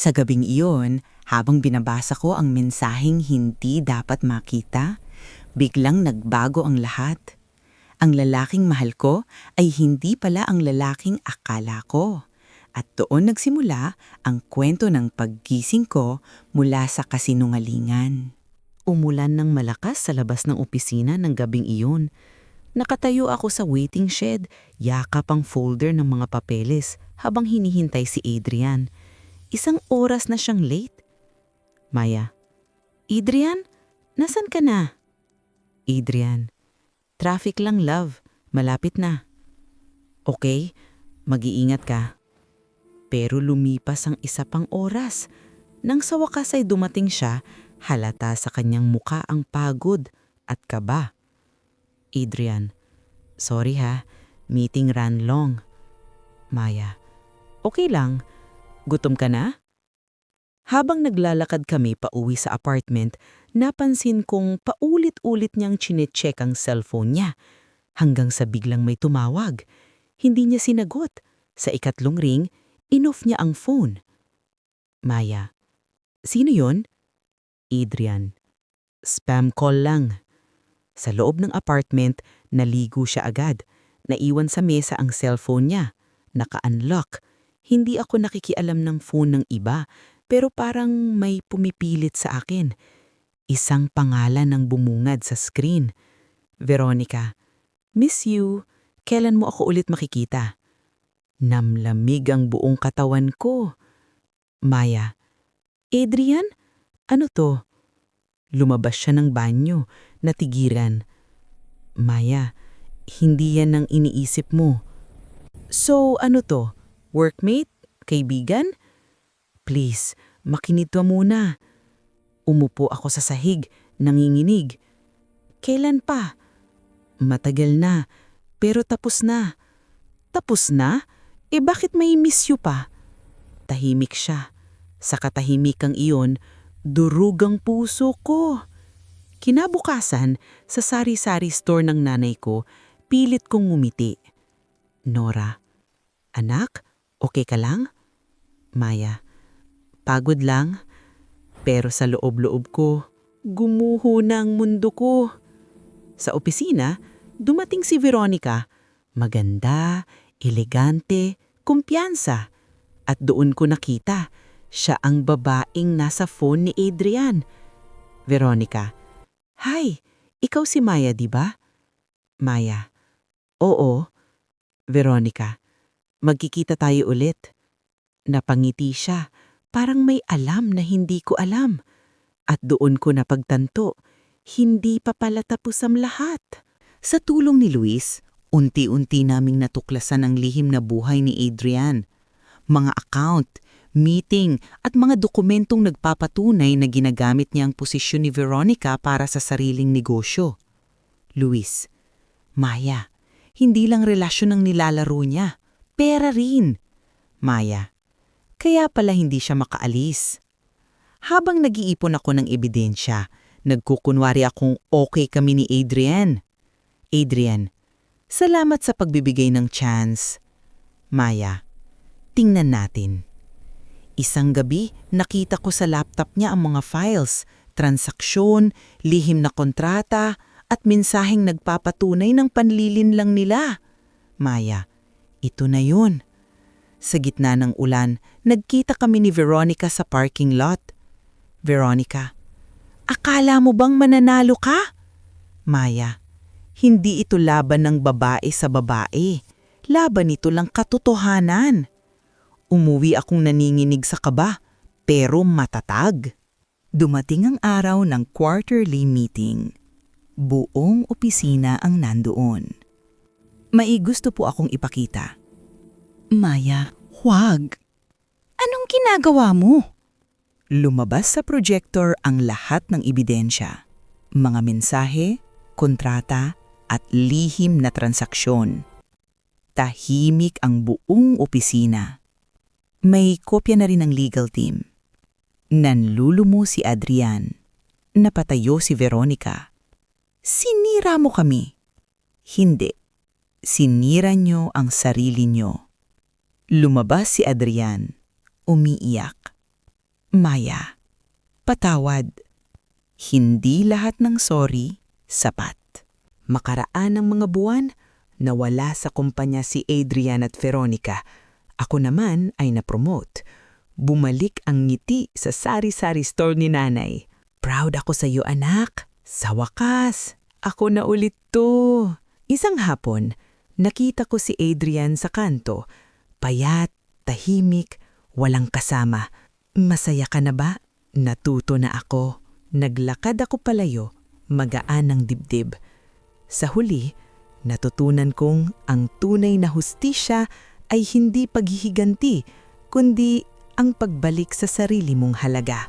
Sa gabing iyon, habang binabasa ko ang mensaheng hindi dapat makita, biglang nagbago ang lahat. Ang lalaking mahal ko ay hindi pala ang lalaking akala ko. At doon nagsimula ang kwento ng paggising ko mula sa kasinungalingan. Umulan ng malakas sa labas ng opisina ng gabing iyon. Nakatayo ako sa waiting shed, yakap ang folder ng mga papeles habang hinihintay si Adrian. 1 oras na siyang late. Maya, Adrian, nasan ka na? Adrian, traffic lang love, malapit na. Okay, mag-iingat ka. Pero lumipas ang 1 pang oras. Nang sa wakas ay dumating siya, halata sa kanyang muka ang pagod at kaba. Adrian, sorry ha, meeting ran long. Maya, okay lang, gutom ka na? Habang naglalakad kami pauwi sa apartment, napansin kong paulit-ulit niyang chinecheck ang cellphone niya hanggang sa biglang may tumawag. Hindi niya sinagot. Sa ikatlong ring, inoff niya ang phone. Maya, sino yon? Adrian, spam call lang. Sa loob ng apartment, naligo siya agad. Naiwan sa mesa ang cellphone niya. Naka-unlock. Hindi ako nakikialam ng phone ng iba, pero parang may pumipilit sa akin. Isang pangalan ang bumungad sa screen. Veronica, miss you. Kailan mo ako ulit makikita? Namlamig ang buong katawan ko. Maya, Adrian, ano to? Lumabas siya ng banyo, natigiran. Maya, hindi yan ang iniisip mo. So ano to? Workmate? Kaibigan? Please, makinig ka muna. Umupo ako sa sahig, nanginginig. Kailan pa? Matagal na, pero tapos na. Tapos na? Bakit may miss you pa? Tahimik siya. Sa katahimikang iyon, durug ang puso ko. Kinabukasan, sa sari-sari store ng nanay ko, pilit kong ngumiti. Nora, anak, okay ka lang? Maya, pagod lang. Pero sa loob-loob ko, gumuho na ang mundo ko. Sa opisina, dumating si Veronica. Maganda, elegante, kumpiyansa. At doon ko nakita, siya ang babaeng nasa phone ni Adrian. Veronica, hi, ikaw si Maya, di ba? Maya, oo. Veronica, magkikita tayo ulit. Napangiti siya, parang may alam na hindi ko alam. At doon ko napagtanto, hindi pa pala tapos ang lahat. Sa tulong ni Luis, unti-unti naming natuklasan ang lihim na buhay ni Adrian. Mga account, meeting at mga dokumentong nagpapatunay na ginagamit niya ang posisyon ni Veronica para sa sariling negosyo. Luis, Maya, hindi lang relasyon ang nilalaro niya, pera rin. Maya, kaya pala hindi siya makaalis. Habang nag-iipon ako ng ebidensya, nagkukunwari akong okay kami ni Adrian. Adrian, salamat sa pagbibigay ng chance. Maya, tingnan natin. Isang gabi, nakita ko sa laptop niya ang mga files, transaksyon, lihim na kontrata, at mensaheng nagpapatunay ng panlilinlang nila. Maya, ito na yun. Sa gitna ng ulan, nagkita kami ni Veronica sa parking lot. Veronica, akala mo bang mananalo ka? Maya, hindi ito laban ng babae sa babae. Laban ito lang katotohanan. Umuwi akong naninginig sa kaba, pero matatag. Dumating ang araw ng quarterly meeting. Buong opisina ang nandoon. May gusto po akong ipakita. Maya, huwag. Anong ginagawa mo? Lumabas sa projector ang lahat ng ebidensya. Mga mensahe, kontrata, at lihim na transaksyon. Tahimik ang buong opisina. May kopya na rin ng legal team. Nanlulumo si Adrian. Napatayo si Veronica. Sinira mo kami. Hindi. Sinira nyo ang sarili nyo. Lumabas si Adrian. Umiiyak. Maya, patawad. Hindi lahat ng sorry sapat. Makaraan ng mga buwan, nawala sa kumpanya si Adrian at Veronica. Ako naman ay na-promote. Bumalik ang ngiti sa sari-sari store ni nanay. Proud ako sa iyo, anak. Sa wakas, ako na ulit to. Isang hapon, nakita ko si Adrian sa kanto. Payat, tahimik, walang kasama. Masaya ka na ba? Natuto na ako. Naglakad ako palayo, magaan ang dibdib. Sa huli, natutunan kong ang tunay na hustisya ay hindi paghihiganti, kundi ang pagbalik sa sarili mong halaga.